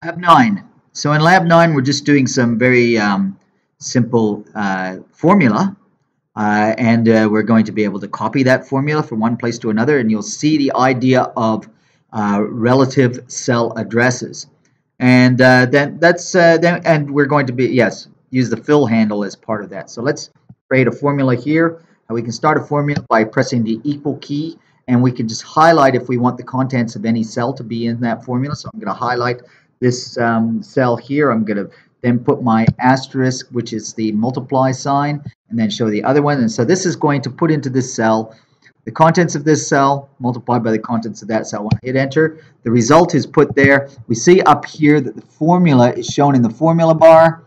Lab 9. So in Lab 9, we're just doing some very simple formula, and we're going to be able to copy that formula from one place to another, and you'll see the idea of relative cell addresses. And then we're going to use the fill handle as part of that. So let's create a formula here. We can start a formula by pressing the equal key, and we can just highlight if we want the contents of any cell to be in that formula. So I'm going to highlight this cell here. I'm going to then put my asterisk, which is the multiply sign, and then show the other one. And so this is going to put into this cell the contents of this cell multiplied by the contents of that cell. When I hit enter, the result is put there. We see up here that the formula is shown in the formula bar,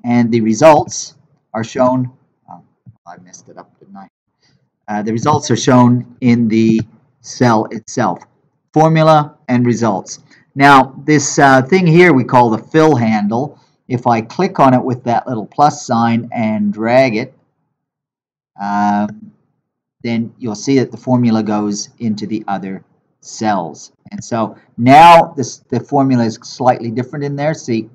and the results are shown. Oh, I messed it up, didn't I? The results are shown in the cell itself. Formula and results. Now, this thing here we call the fill handle. If I click on it with that little plus sign and drag it, then you'll see that the formula goes into the other cells. And so now the formula is slightly different in there. See,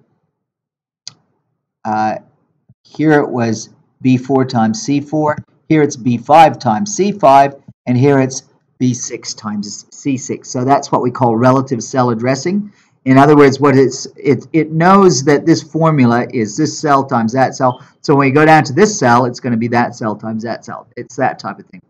here it was B4 times C4. Here it's B5 times C5. And here it's B6 times C6. So that's what we call relative cell addressing. In other words, what it knows that this formula is this cell times that cell. So when we go down to this cell, it's going to be that cell times that cell. It's that type of thing.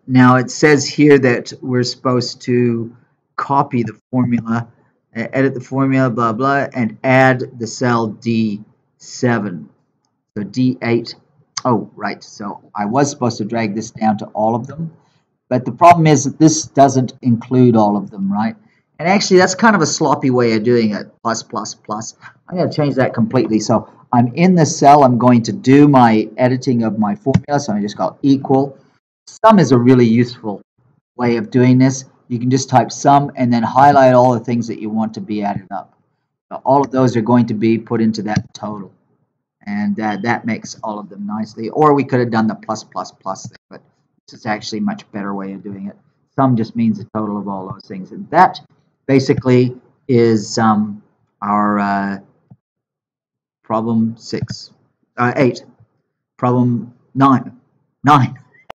Now it says here that we're supposed to copy the formula, edit the formula, blah, blah, and add the cell D7. So D8. Oh, right. So I was supposed to drag this down to all of them. But the problem is that this doesn't include all of them, right? And actually, that's kind of a sloppy way of doing it. Plus, plus, plus. I'm going to change that completely. So I'm in the cell. I'm going to do my editing of my formula. So I just got equal. Sum is a really useful way of doing this. You can just type sum and then highlight all the things that you want to be added up. So all of those are going to be put into that total. And that makes all of them nicely. Or we could have done the plus, plus, plus thing. But this is actually a much better way of doing it. Sum just means the total of all those things. And that basically is our problem 8. Problem 9.